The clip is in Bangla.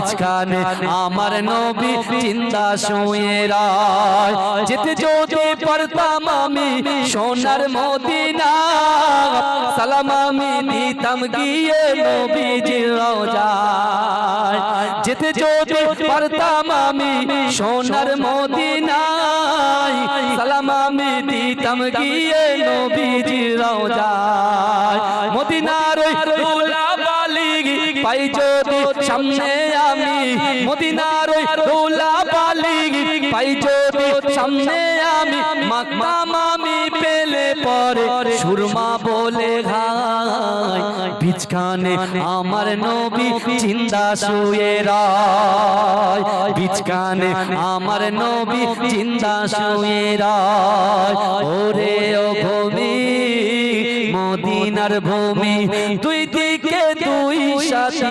বিছখানে আমার নবী জিন্দা শুয়ে রায়। যেতে যদি পারতাম আমি সোনার মদিনা, সালাম আমি দিতাম গিয়ে নবীজির রওজায়। যেতে যদি পারতাম আমি সোনার মদিনায়, সালাম আমি দিতাম গিয়ে নবীজির রওজায়। মদিনার ওই ধুলাবালি পাই যদি সামনে আমি, মদিনার ওই ধুলাবালি পাই যদি সামনে আমি, মাকতাম আমি পেলে পরে সুরমা বলে ঘাই। বিছখানে আমার নবী জিন্দা শুয়ে রায়, বিছখানে আমার নবী জিন্দা শুয়ে রায়। ওরে ও ভূমি মদিনার ভূমি, দুই দিকে দুই সাথী